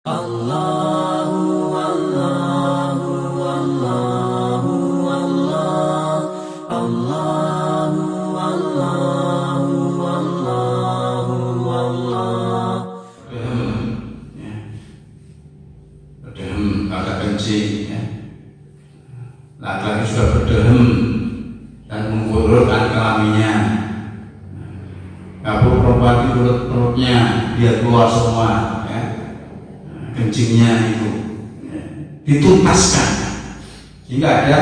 Allahu Allahu Allahu Allah Allahu Allahu Allahu Allah. Berdehem agak kencing ya. Laki-laki sudah berdehem dan mengulurkan kelaminnya. Kabur perempuan di perutnya biar keluar semua ya. Kencingnya itu ya, dituntaskan sehingga ada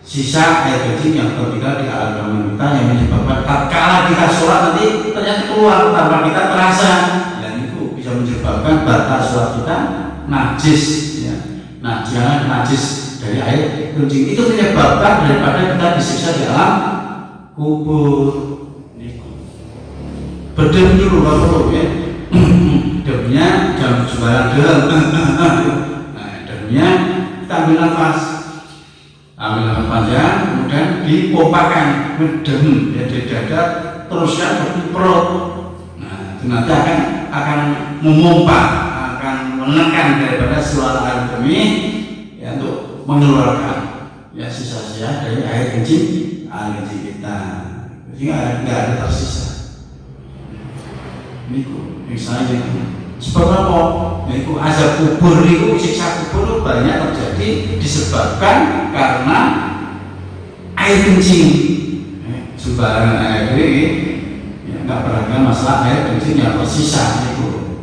sisa air kencing yang tertinggal di alam kelamin kita yang menyebabkan tatkala kita sholat nanti ternyata keluar tanpa kita terasa, dan itu bisa menyebabkan batas sholat kita najis ya. Nah, jangan najis dari air kencing itu menyebabkan daripada kita disiksa di alam kubur. Berdehem dulu nggak perlu ya. Demnya jangan sembarang dem. Nah, demnya kita ambil nafas panjang, kemudian dipompakan ngedem ya di dada, teruskan ke perut. Nah, itu nanti akan memompa, akan menekan daripada suara air demi ya, untuk mengeluarkan ya sisa-sisa dari air kencing kita, sehingga nggak ada tersisa. Ini misalnya seperti apa? Itu azab kubur itu, siksa kubur itu banyak terjadi disebabkan karena air kencing. Sembarangan air ini ya, nggak perhatikan masalah air kencing yang tersisa itu.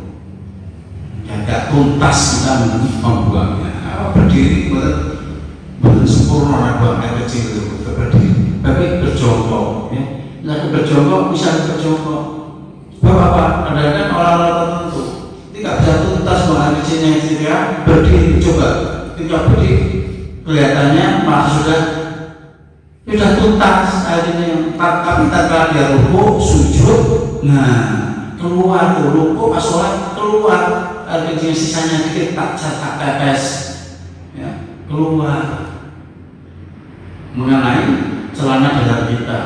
Ya nggak tuntas kita membuangnya. Berdiri betul sempurna buang air kecil itu berdiri. Tapi berjongkok, ya. Nah, berjongkok bisa berjongkok. Bapak-bapak, kadang-kadang orang-orang tertentu tidak bisa tuntas mengalami yang istilah berdiri. Coba kita berdiri, kelihatannya malah sudah tuntas akhirnya yang tapi tanpa dia ruku sujud, nah keluar tuh ruku pas sholat keluar akhirnya sisanya dikit tak pepes ya, keluar mengenai celana dalam kita,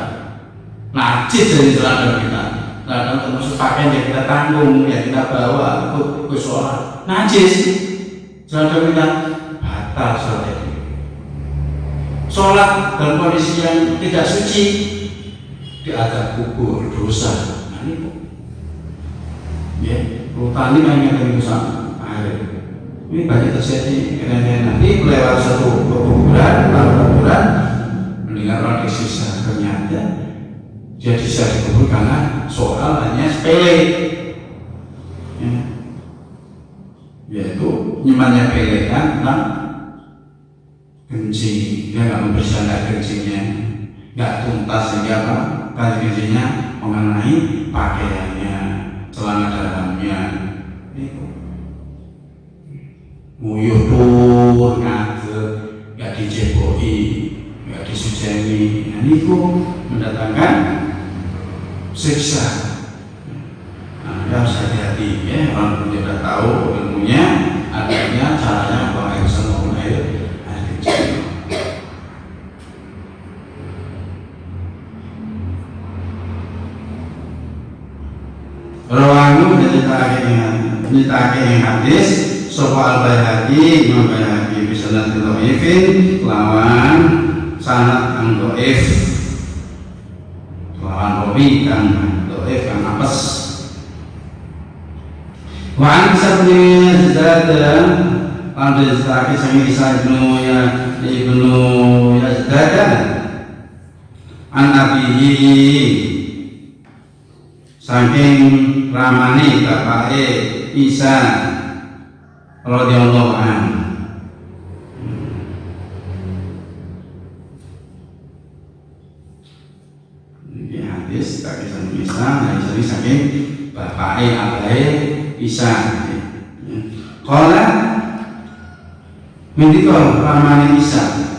najis dari celana kita. Kadang termasuk pakaian yang kita tanggung, yang kita bawa ke sholat najis, jangan kita batal sholat itu. Sholat dalam kondisi yang tidak suci diadab kubur dosa. Nah ini ya, tadi mainnya itu sama air. Ini banyak terjadi karena nanti melewati satu kuburan, mendengar orang disisa ternyata dia bisa dikubur karena soal hanya sepele ya. Yaitu nyemannya pelekan tentang kencing, dia nggak membersihkan air kencingnya, nggak tuntas sehingga apa kali kencingnya mengenai pakaiannya, celana dalamnya itu nguyuh tur ngadeg, nggak dijeboi, nggak disujeni. Nah itu mendatangkan siksa. Nah, harus hati-hati ya, orang pun tidak tahu ilmunya, adanya caranya buang air besar maupun air kecil. Rawangu nyitake ing hadis sapa al-Baihaqi, Imam Baihaqi bisa nanti dhaifin lawan sanad kang dhaif, lawan rawi kang dhaif kang apes. Wa an sabni Yazdadan lan disake sing Isa ibnu Yazdadan an abihi saking ramane bapake Isa radhiyallahu anhu. Ini hadis kaki sang Isa, nah Isa saking bapake abahe Isa. Qala mendika ramane Isa.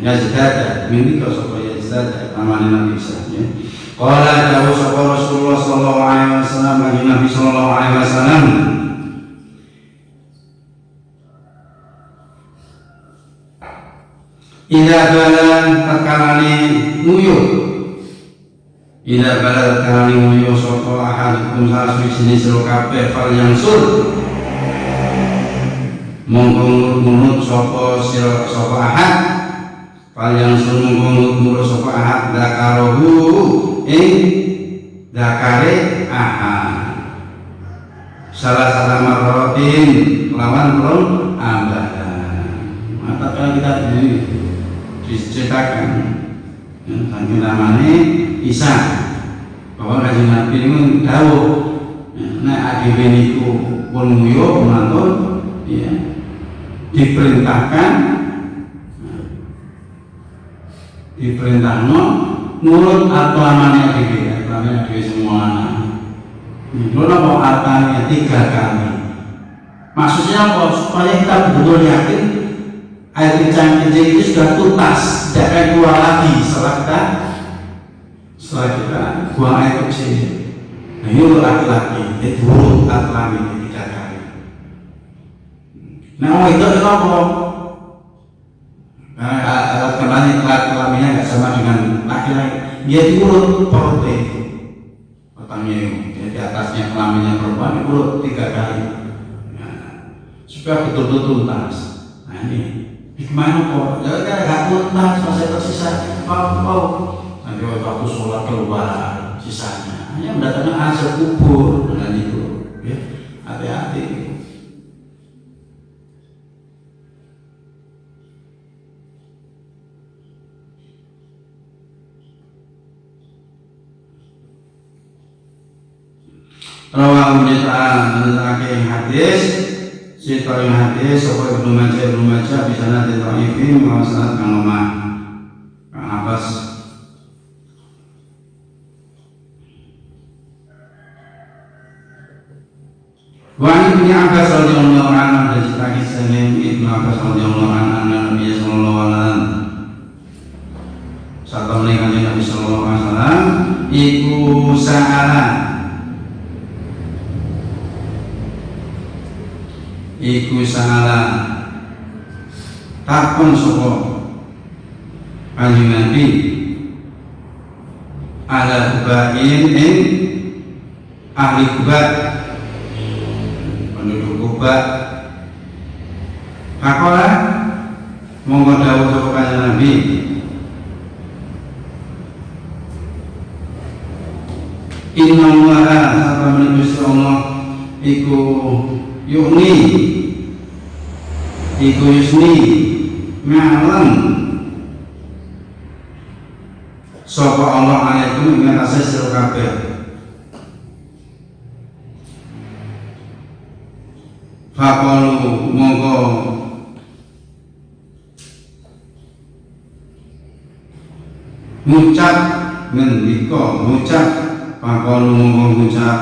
Yazdada mendika sapa Yazdada ramane Nabi Isa ya. Qala dawu sapa Rasulullah sallallahu alaihi wasallam, Nabi sallallahu alaihi wasallam, ila balan takalani nguyuh, ila balan takalani nguyuh sapa ahadukum salah siji sira kabeh fal yang sur mongko nurut sapa sira sapa ahad yang mongko nurut sapa ahad dakarohu ing dakare ahad salah marrotin lawan ron abadan. Maka kalau kita ini diceritakan tentang namanya Isa bahwa Kanjeng Nabi ini dawuh nek adewe niku pun nguyuh mantun ya diperintahno nurut aklamannya adewe semua anak. Nurut apa artinya 3 kali. Maksudnya apa? Supaya kita betul yakin air kencing itu sudah tuntas, tidak akan keluar lagi setelah kita buang air kecil. Nah ini untuk laki-laki, itu nurut aklamannya 3 kali. Nah itu apa? Alat kelaminnya nggak sama dengan laki-laki, dia diurut perutnya, otaknya di atasnya kelaminnya perempuan diurut 3 kali, supaya betul-betul tuntas. Nah ini gimana kok? Ya kan nggak tuntas, masih tersisa. Nanti waktu sholat keluar sisanya, hanya mendatangkan azab kubur dengan itu. Ya, hati-hati. Rawahu menceritakan hadis, cerita hadis, soal Ibnu Majah bisa nanti taifin masalah kang lemah, kang Abbas. Wahyu Ibnu Abbas radhiyallahu anhu dan cerita kisahnya Ibnu Abbas radhiyallahu anhu Nabi sallallahu alaihi wasallam. Saat menikah Nabi sallallahu alaihi wasallam, iku salah takon sapa Kanjeng Nabi ala kubain ing ahli Kuba, penduduk Kuba. Kakola monggo dawuh sapa Kanjeng Nabi, inna Allaha satamani Gusti Allah iku yusni ngalem sapa Allah alaikum ing atase sira kabeh. Faqalu monggo ngucap ngendika ngucap faqalu monggo ngucap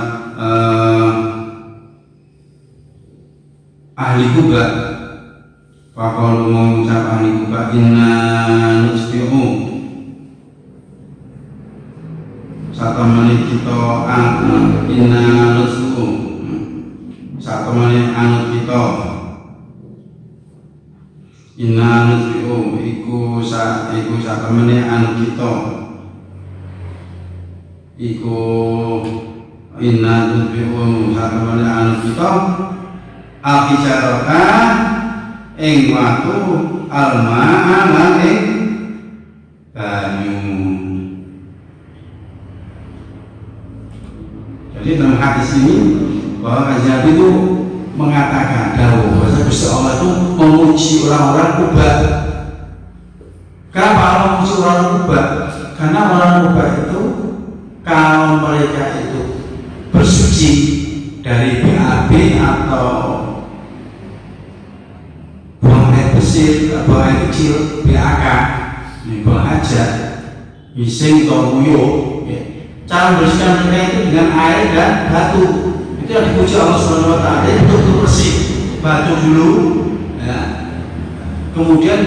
ahli Kuba, faqalu mengucap ahli Kuba, inna nusbi'u satamani kita inna nusbi'u satamani anut kita inna nusbi'u iku satamani anut kita iku inna nusbi'u satamani anut kita al-hijarata ing watu al-ma'a lan ing banyu. Jadi dalam hadis ini bahwa Kanjeng Nabi itu mengatakan dawuh bahwa Gusti Allah itu memuji orang-orang Kuba. Kenapa Allah memuji orang Kuba? Karena orang Kuba itu kalau mereka itu bersuci dari BAB atau buang air besar, buang air kecil, BAK, buang hajat, bising atau muyuh. Cara membersihkan mereka itu dengan air dan batu. Itu yang dipuji Allah Subhanahu Wa Taala. Itu betul bersih. Batu dulu, ya. Kemudian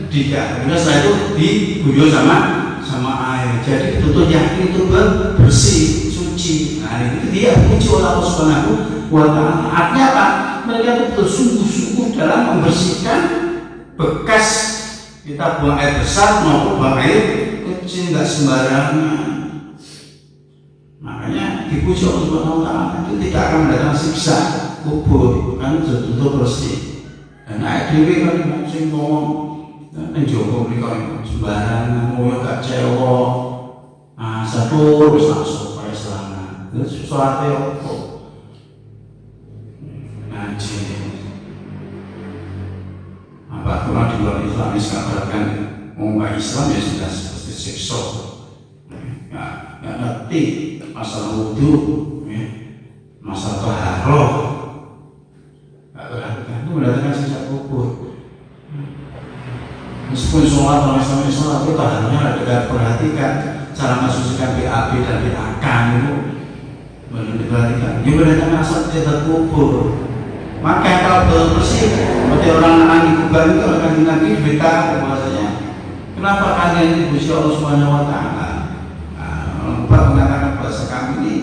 setelah itu diguyur sama air. Jadi betul yakin itu bersih, suci. Nah itu dia puji Allah Subhanahu Wa Taala. Artinya apa? Mereka itu bersungguh-sungguh dalam membersihkan bekas kita buang air besar maupun buang air kecil, nggak sembarangan. Makanya dipuji Allah Subhanahu Wa Taala itu tidak akan mendatangkan siksa kubur, kan betul bersih. Naik dewi kan sing ngomong ning Joko mriko sembarangan ngoyo gak cewek. Satu wis langsung kaya selama. Terus suatu opo? Ngaji. Apa kurang di luar Islam dikabarkan orang Islam ya sudah seperti siksa. Ya ngerti masalah wudhu, masalah taharah. Itu mendatangkan siksa kubur. Meskipun sholat orang Islam sholat itu taharahnya ada perhatikan cara mensucikan BAB dan BAK itu belum diperhatikan. Dia mendatangkan asal tidak kubur. Maka kalau belum bersih, seperti orang ahli kubur itu akan nanti beritahu bahwasanya kenapa kalian dipuji Allah Subhanahu Wa Taala. Kubur mengatakan bahasa kami ini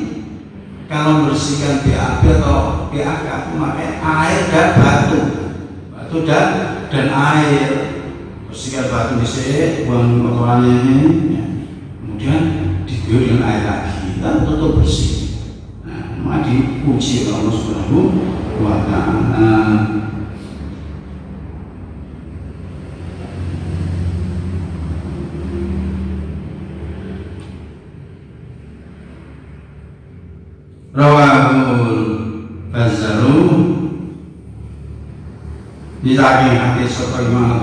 kalau membersihkan BAB atau BAK itu pakai air dan batu dan air. Bersihkan batu di sini, buang kotorannya ini, ya. Kemudian diguyur dengan air lagi, dan tetap bersih. Nah, maka dipuji oleh Allah Subhanahu Wa Taala. Rawahul Bazzaru ditagi hati sapa Imam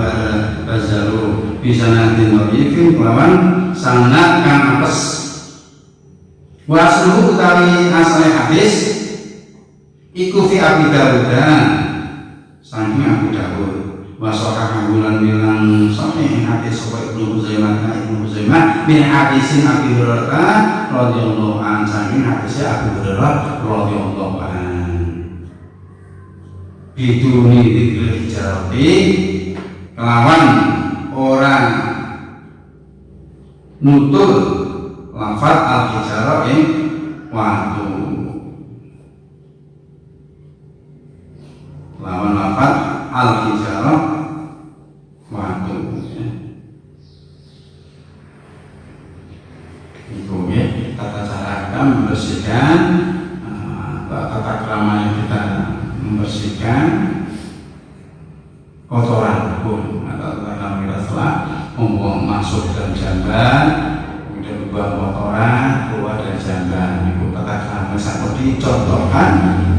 Bazzaru bisa nanti merikin kelawan sanad kang apes. Waslu utawi asale hadis iku fi Abi Dawud saking Abu Dawud wasaka kanggulan bilang sami hadis sapa Ibnu Huzaimah min hadisin Abi Hurairah radhiyallahu anhu saking hadis Abu Hurairah radhiyallahu anhu biduni dzikri jarati kelawan orang nutur lafaz al-hijarah ing watu lawan lafaz al-hijarah watu itu ya tata cara kita membersihkan tata krama yang kita membersihkan kotoran pun atau tata kita setelah membuang masuk dalam jamban kemudian membuang kotoran keluar dari jamban itu tata krama seperti contohkan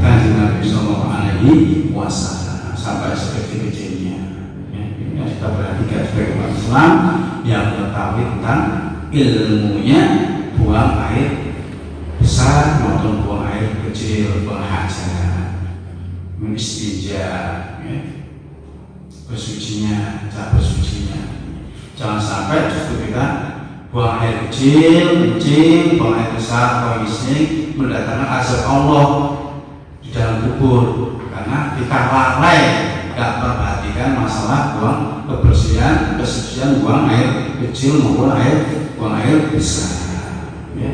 Kanjeng Nabi Sallallahu Alaihi Wasallam sampai sekecil-kecilnya ya, ini kita perhatikan sebagai umat Islam yang mengetahui tentang ilmunya buang air besar maupun buang air kecil, buang hajat, istinja, ya. Bersucinya, cara bersucinya. Jangan sampai justru kita buang air kecil, buang air besar, buang ising mendatangkan azab Allah di dalam kubur karena kita lalai tidak perhatikan masalah buang kesucian buang air kecil maupun buang air besar. Ya.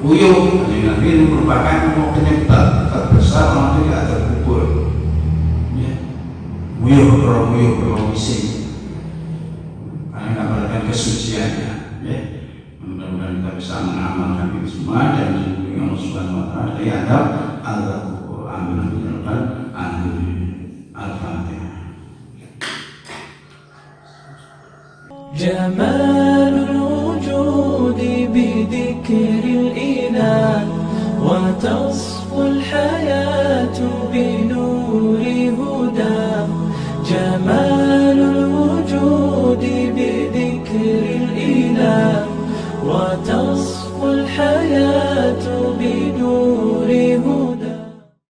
Uyuh, Nabi ini merupakan penyebab terbesar orang tidak terkubur. Uyuh beromisi karena tidak mendapatkan kesuciannya. Ya. Mudah-mudahan kita bisa mengamalkan itu semua dan melindungi Allah Subhanahu Wa Taala dari adab al-kubur. Amin. Al-Fatihah. جمال الوجود بذكر الإله وتصفو الحياة بنور هداه جمال الوجود بذكر الإله وتصفو الحياة